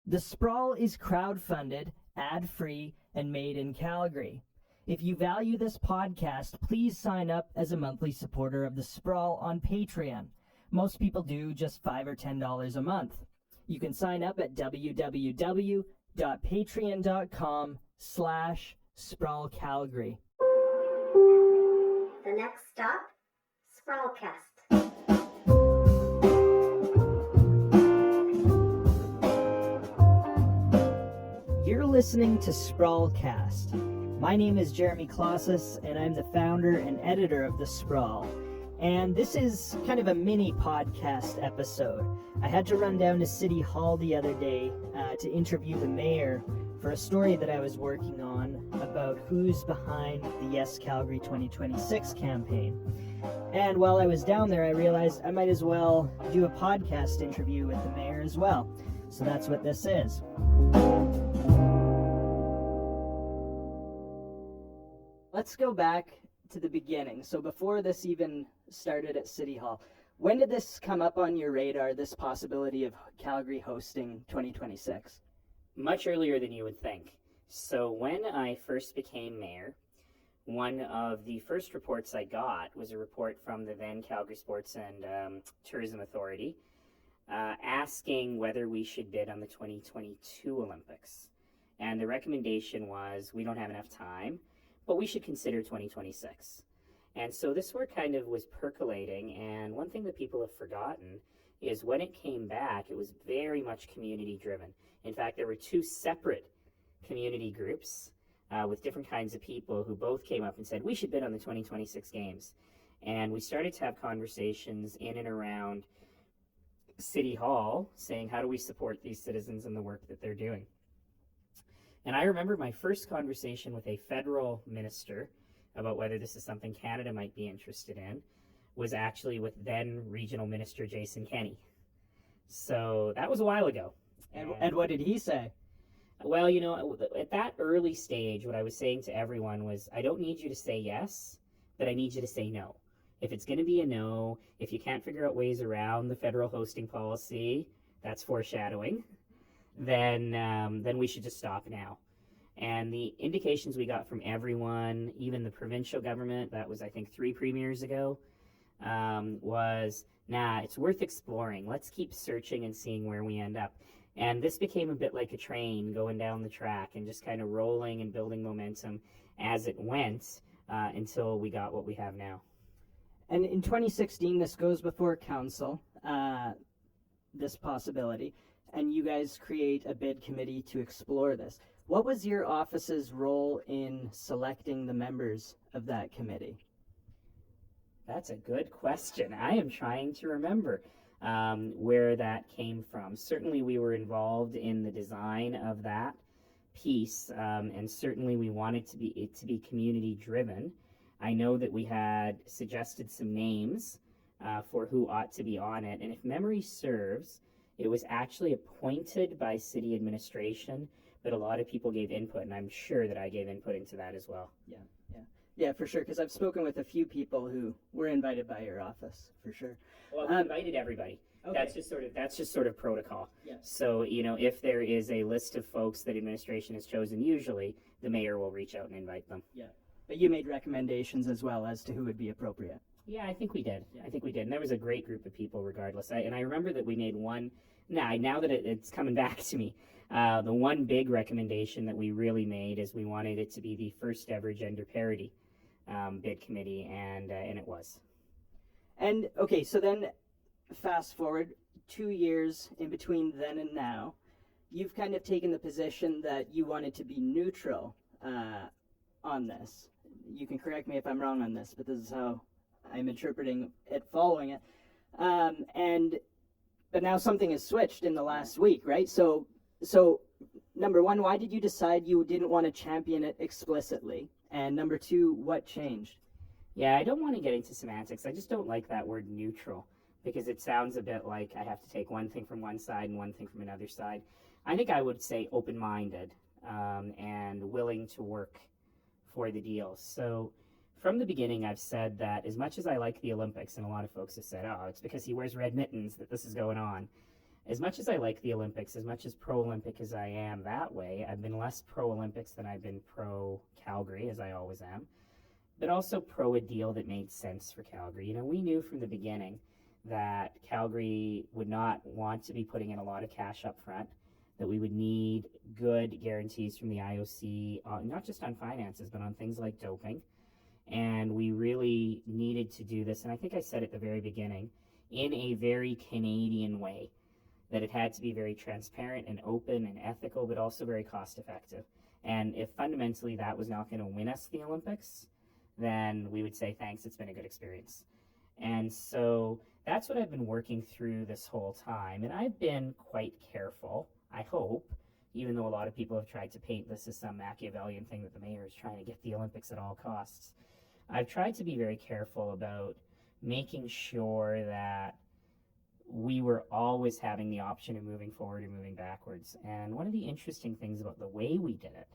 The Sprawl is crowdfunded, ad-free, and made in Calgary. If you value this podcast, please sign up as a monthly supporter of The Sprawl on Patreon. Most people do just $5 or $10 a month. You can sign up at www.patreon.com/SprawlCalgary. The next stop, Sprawlcast. You're listening to Sprawlcast. My name is Jeremy Klossis, and I'm the founder and editor of The Sprawl. And this is kind of a mini podcast episode. I had to run down to City Hall the other day to interview the mayor for a story that I was working on about who's behind the Yes Calgary 2026 campaign. And while I was down there, I realized I might as well do a podcast interview with the mayor as well. So that's what this is. Let's go back to the beginning. So before this even started at City Hall, when did this come up on your radar, this possibility of Calgary hosting 2026? Much earlier than you would think. So when I first became mayor, one of the first reports I got was a report from the then Calgary Sports and Tourism Authority asking whether we should bid on the 2022 Olympics. And the recommendation was, we don't have enough time, but we should consider 2026. And so this work kind of was percolating, and one thing that people have forgotten is when it came back, it was very much community driven. In fact, there were two separate community groups with different kinds of people who both came up and said, we should bid on the 2026 games. And we started to have conversations in and around City Hall saying, how do we support these citizens and the work that they're doing? And I remember my first conversation with a federal minister about whether this is something Canada might be interested in was actually with then Regional Minister Jason Kenney. So that was a while ago. And what did he say? Well, you know, at that early stage, what I was saying to everyone was, I don't need you to say yes, but I need you to say no. If it's going to be a no, if you can't figure out ways around the federal hosting policy, that's foreshadowing. Then we should just stop now. And the indications we got from everyone, even the provincial government, that was I think 3 premiers ago, was, nah, it's worth exploring. Let's keep searching and seeing where we end up. And this became a bit like a train going down the track and just kind of rolling and building momentum as it went until we got what we have now. And in 2016, this goes before council, this possibility, and you guys create a bid committee to explore this. What was your office's role in selecting the members of that committee? That's a good question. I am trying to remember where that came from. Certainly we were involved in the design of that piece, and certainly we wanted it to be community driven. I know that we had suggested some names for who ought to be on it, and if memory serves, it was actually appointed by city administration, but a lot of people gave input, and I'm sure that I gave input into that as well. Yeah, for sure, because I've spoken with a few people who were invited by your office, for sure. Well, we invited everybody. Okay. That's just sort of protocol. Yeah. So, you know, if there is a list of folks that administration has chosen, usually the mayor will reach out and invite them. Yeah. But you made recommendations as well as to who would be appropriate. Yeah, I think we did. Yeah. I think we did. And there was a great group of people regardless. And I remember that we made one, now that it's coming back to me, the one big recommendation that we really made is we wanted it to be the first ever gender parity bid committee, and it was. And, okay, so then fast forward 2 years in between then and now, you've kind of taken the position that you wanted to be neutral on this. You can correct me if I'm wrong on this, but this is how I'm interpreting it, following it. But now something has switched in the last week, right? So number one, why did you decide you didn't want to champion it explicitly? And number two, what changed? Yeah, I don't want to get into semantics. I just don't like that word neutral because it sounds a bit like I have to take one thing from one side and one thing from another side. I think I would say open-minded and willing to work for the deal. So from the beginning, I've said that as much as I like the Olympics, and a lot of folks have said, oh, it's because he wears red mittens that this is going on. as much as I like the Olympics, as much as pro-Olympic as I am that way, I've been less pro-Olympics than I've been pro-Calgary, as I always am, but also pro a deal that made sense for Calgary. You know, we knew from the beginning that Calgary would not want to be putting in a lot of cash up front, that we would need good guarantees from the IOC, not just on finances, but on things like doping. And we really needed to do this, and I think I said at the very beginning, in a very Canadian way, that it had to be very transparent and open and ethical, but also very cost effective. And if fundamentally that was not going to win us the Olympics, then we would say, thanks, it's been a good experience. And so that's what I've been working through this whole time. And I've been quite careful, I hope, even though a lot of people have tried to paint this as some Machiavellian thing that the mayor is trying to get the Olympics at all costs. I've tried to be very careful about making sure that we were always having the option of moving forward or moving backwards. And one of the interesting things about the way we did it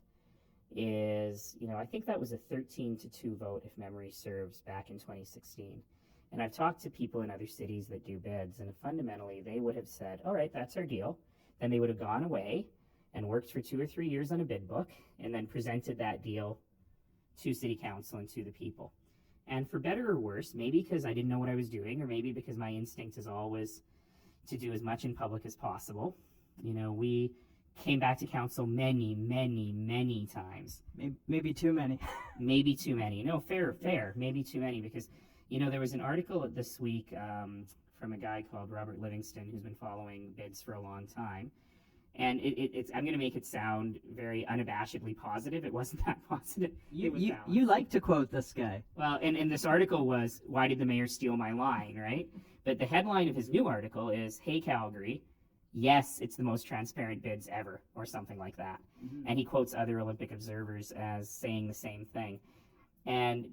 is, you know, I think that was a 13-2 vote, if memory serves, back in 2016. And I've talked to people in other cities that do bids, and fundamentally they would have said, all right, that's our deal. Then they would have gone away and worked for 2 or 3 years on a bid book and then presented that deal to City Council and to the people. And for better or worse, maybe because I didn't know what I was doing, or maybe because my instinct is always to do as much in public as possible, you know, we came back to council many times. Maybe too many. Maybe too many. No, fair. Maybe too many, because, you know, there was an article this week from a guy called Robert Livingston who's been following bids for a long time. And it's I'm going to make it sound very unabashedly positive. It wasn't that positive. You like to quote this guy. Well, and this article was, why did the mayor steal my line, right? But the headline of his new article is, hey, Calgary, yes, it's the most transparent bids ever, or something like that. Mm-hmm. And he quotes other Olympic observers as saying the same thing.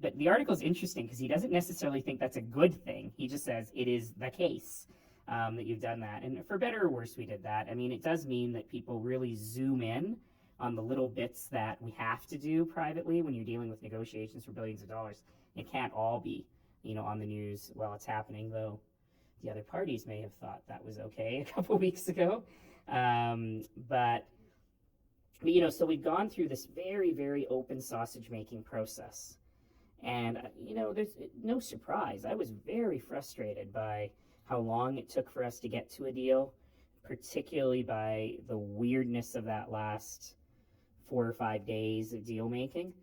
But the article is interesting because he doesn't necessarily think that's a good thing. He just says it is the case. That you've done that. And for better or worse, we did that. I mean, it does mean that people really zoom in on the little bits that we have to do privately when you're dealing with negotiations for billions of dollars. It can't all be, you know, on the news while it's happening, though the other parties may have thought that was okay a couple weeks ago. But, you know, so we've gone through this very open sausage-making process. And, you know, there's no surprise. I was very frustrated by how long it took for us to get to a deal, particularly by the weirdness of that last 4 or 5 days of deal making.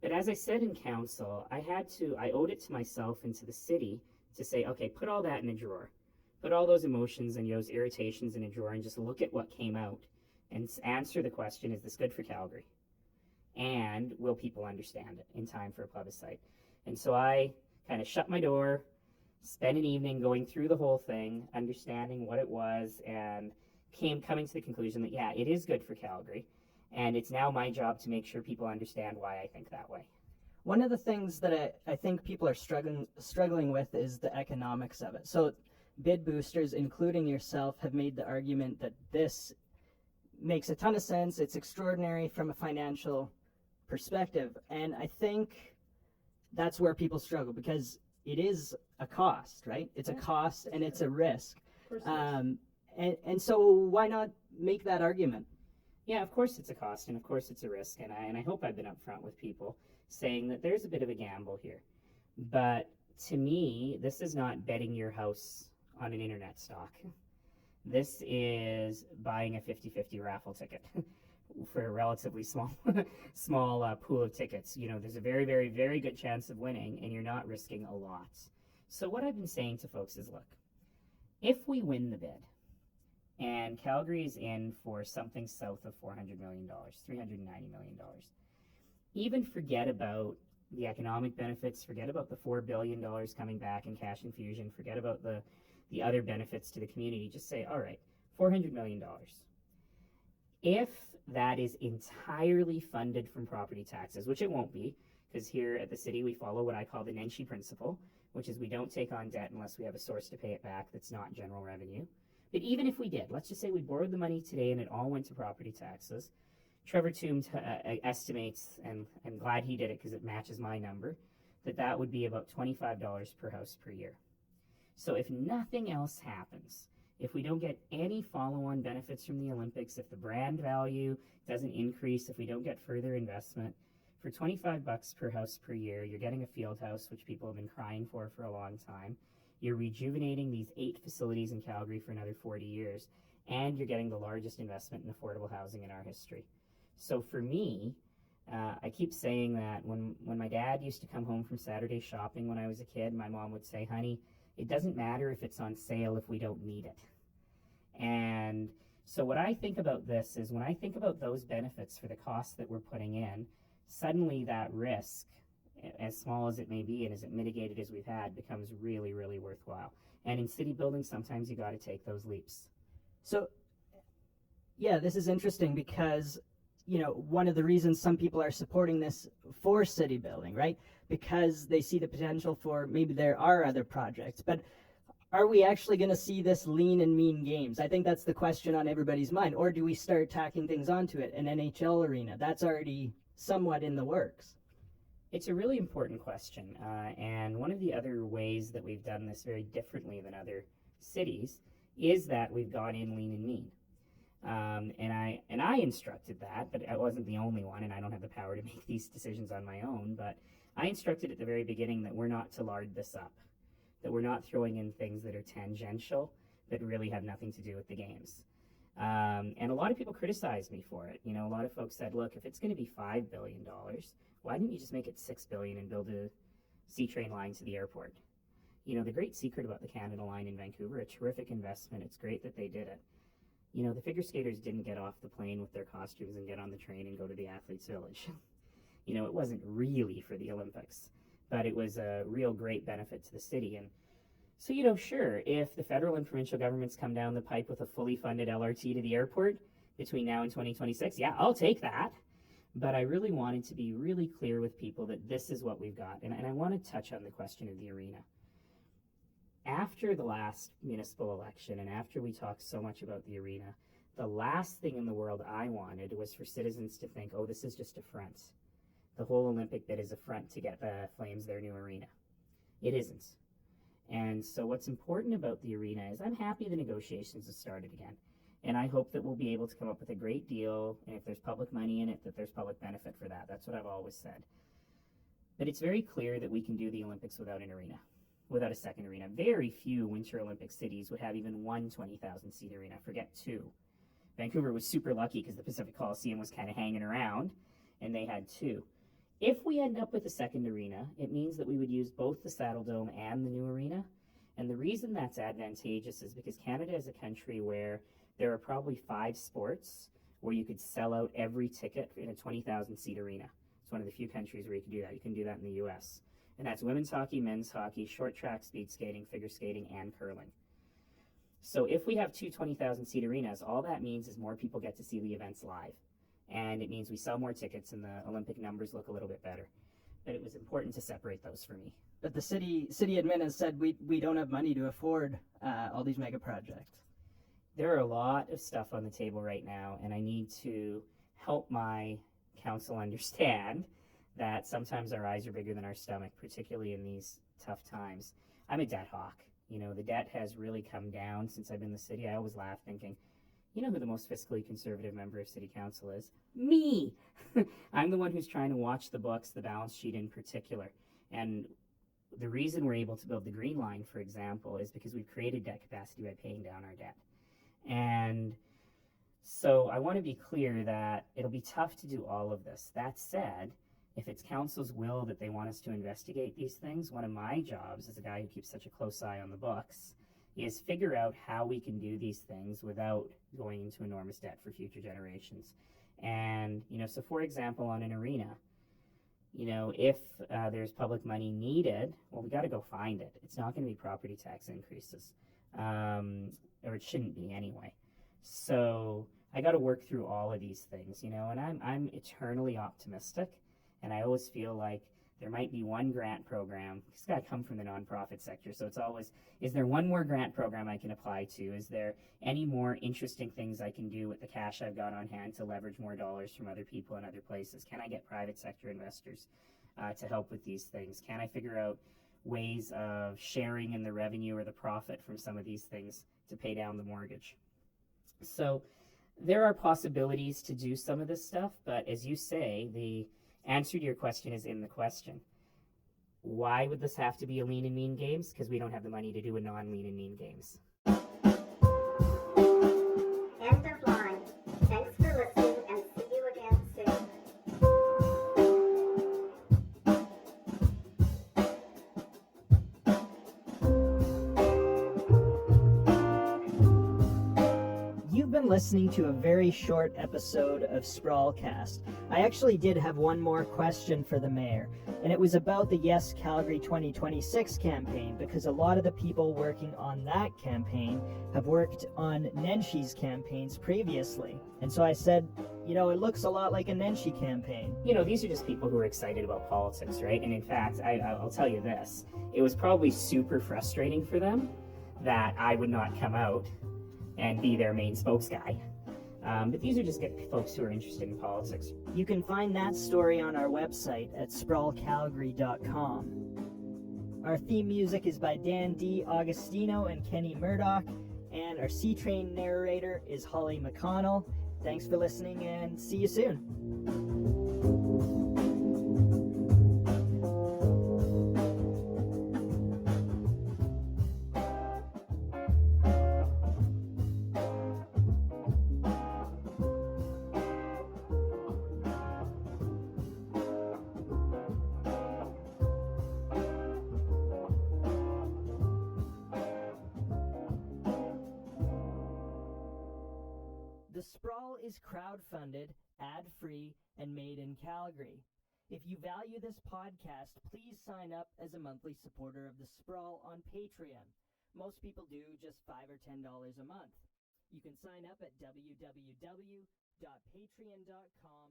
But as I said in council, I owed it to myself and to the city to say, okay, put all that in a drawer. Put all those emotions and those irritations in a drawer and just look at what came out and answer the question, is this good for Calgary? And will people understand it in time for a plebiscite? And so I kind of shut my door, spent an evening going through the whole thing, understanding what it was, and coming to the conclusion that, yeah, it is good for Calgary. And it's now my job to make sure people understand why I think that way. One of the things that I think people are struggling with is the economics of it. So bid boosters, including yourself, have made the argument that this makes a ton of sense. It's extraordinary from a financial perspective. And I think that's where people struggle, because it is a cost, right? It's a cost and it's a risk. And so why not make that argument? Yeah, of course it's a cost and of course it's a risk. And I hope I've been upfront with people saying that there's a bit of a gamble here. But to me, this is not betting your house on an internet stock. This is buying a 50-50 raffle ticket for a relatively small pool of tickets. You know, there's a very good chance of winning, and you're not risking a lot. So what I've been saying to folks is, look, if we win the bid, and Calgary is in for something south of $400 million, $390 million, even forget about the economic benefits, forget about the $4 billion coming back in cash infusion, forget about the other benefits to the community, just say, all right, $400 million. If that is entirely funded from property taxes, which it won't be, because here at the city we follow what I call the Nenshi principle, which is we don't take on debt unless we have a source to pay it back that's not general revenue. But even if we did, let's just say we borrowed the money today and it all went to property taxes, Trevor Toome estimates, and I'm glad he did it because it matches my number, that would be about $25 per house per year. So if nothing else happens, if we don't get any follow-on benefits from the Olympics, if the brand value doesn't increase, if we don't get further investment, for $25 per house per year, you're getting a field house, which people have been crying for a long time. You're rejuvenating these 8 facilities in Calgary for another 40 years, and you're getting the largest investment in affordable housing in our history. So for me, I keep saying that when my dad used to come home from Saturday shopping when I was a kid, my mom would say, honey, it doesn't matter if it's on sale if we don't need it. And so what I think about this is when I think about those benefits for the costs that we're putting in, suddenly that risk, as small as it may be and as mitigated as we've had, becomes really, really worthwhile. And in city building, sometimes you got to take those leaps. So, yeah, this is interesting because, you know, one of the reasons some people are supporting this for city building, right? Because they see the potential for maybe there are other projects. But are we actually going to see this lean and mean games? I think that's the question on everybody's mind. Or do we start tacking things onto it? An NHL arena, that's already somewhat in the works. It's a really important question. And one of the other ways that we've done this very differently than other cities is that we've gone in lean and mean. And I instructed that, but I wasn't the only one, and I don't have the power to make these decisions on my own, but I instructed at the very beginning that we're not to lard this up, that we're not throwing in things that are tangential, that really have nothing to do with the games. And a lot of people criticized me for it. You know, a lot of folks said, look, if it's going to be $5 billion, why didn't you just make it $6 billion and build a C-train line to the airport? You know, the great secret about the Canada line in Vancouver, a terrific investment. It's great that they did it. You know, the figure skaters didn't get off the plane with their costumes and get on the train and go to the athletes' village. You know, it wasn't really for the Olympics, but it was a real great benefit to the city. And so, you know, sure, if the federal and provincial governments come down the pipe with a fully funded LRT to the airport between now and 2026, yeah, I'll take that. But I really wanted to be really clear with people that this is what we've got. And I want to touch on the question of the arena. After the last municipal election and after we talked so much about the arena, the last thing in the world I wanted was for citizens to think, oh, this is just a front. The whole Olympic bid is a front to get the Flames their new arena. It isn't. And so what's important about the arena is I'm happy the negotiations have started again. And I hope that we'll be able to come up with a great deal. And if there's public money in it, that there's public benefit for that. That's what I've always said. But it's very clear that we can do the Olympics without an arena, without a second arena. Very few Winter Olympic cities would have even one 20,000-seat arena, forget 2. Vancouver was super lucky because the Pacific Coliseum was kind of hanging around, and they had 2. If we end up with a second arena, it means that we would use both the Saddle Dome and the new arena. And the reason that's advantageous is because Canada is a country where there are probably 5 sports where you could sell out every ticket in a 20,000-seat arena. It's one of the few countries where you can do that. You can do that in the U.S. And that's women's hockey, men's hockey, short track, speed skating, figure skating, and curling. So if we have 2 20,000-seat arenas, all that means is more people get to see the events live. And it means we sell more tickets and the Olympic numbers look a little bit better. But it was important to separate those for me. But the city admin has said we don't have money to afford all these mega projects. There are a lot of stuff on the table right now, and I need to help my council understand that sometimes our eyes are bigger than our stomach, particularly in these tough times. I'm a debt hawk. You know, the debt has really come down since I've been in the city. I always laugh thinking, you know who the most fiscally conservative member of city council is? Me! I'm the one who's trying to watch the books, the balance sheet in particular. And the reason we're able to build the Green Line, for example, is because we've created debt capacity by paying down our debt. And so I want to be clear that it'll be tough to do all of this. That said, if it's council's will that they want us to investigate these things, one of my jobs as a guy who keeps such a close eye on the books is figure out how we can do these things without going into enormous debt for future generations. And, you know, so for example, on an arena, you know, if there's public money needed, well, we got to go find it. It's not going to be property tax increases, or it shouldn't be anyway. So I got to work through all of these things, you know, and I'm eternally optimistic. And I always feel like there might be one grant program. It's got to come from the nonprofit sector. So it's always, is there one more grant program I can apply to? Is there any more interesting things I can do with the cash I've got on hand to leverage more dollars from other people in other places? Can I get private sector investors to help with these things? Can I figure out ways of sharing in the revenue or the profit from some of these things to pay down the mortgage. So there are possibilities to do some of this stuff, but as you say, the answer to your question is in the question. Why would this have to be a lean and mean games? Because we don't have the money to do a non-lean and mean games. End of line. Thanks for listening and see you again soon. You've been listening to a very short episode of Sprawlcast. I actually did have one more question for the mayor, and it was about the Yes Calgary 2026 campaign, because a lot of the people working on that campaign have worked on Nenshi's campaigns previously. And so I said, it looks a lot like a Nenshi campaign. These are just people who are excited about politics, right? And in fact, I'll tell you this. It was probably super frustrating for them that I would not come out and be their main spokes guy. But these are just folks who are interested in politics. You can find that story on our website at sprawlcalgary.com. Our theme music is by Dan D. Augustino and Kenny Murdoch, and our C-Train narrator is Holly McConnell. Thanks for listening, and see you soon. The Sprawl is crowdfunded, ad-free, and made in Calgary. If you value this podcast, please sign up as a monthly supporter of The Sprawl on Patreon. Most people do just $5 or $10 a month. You can sign up at www.patreon.com/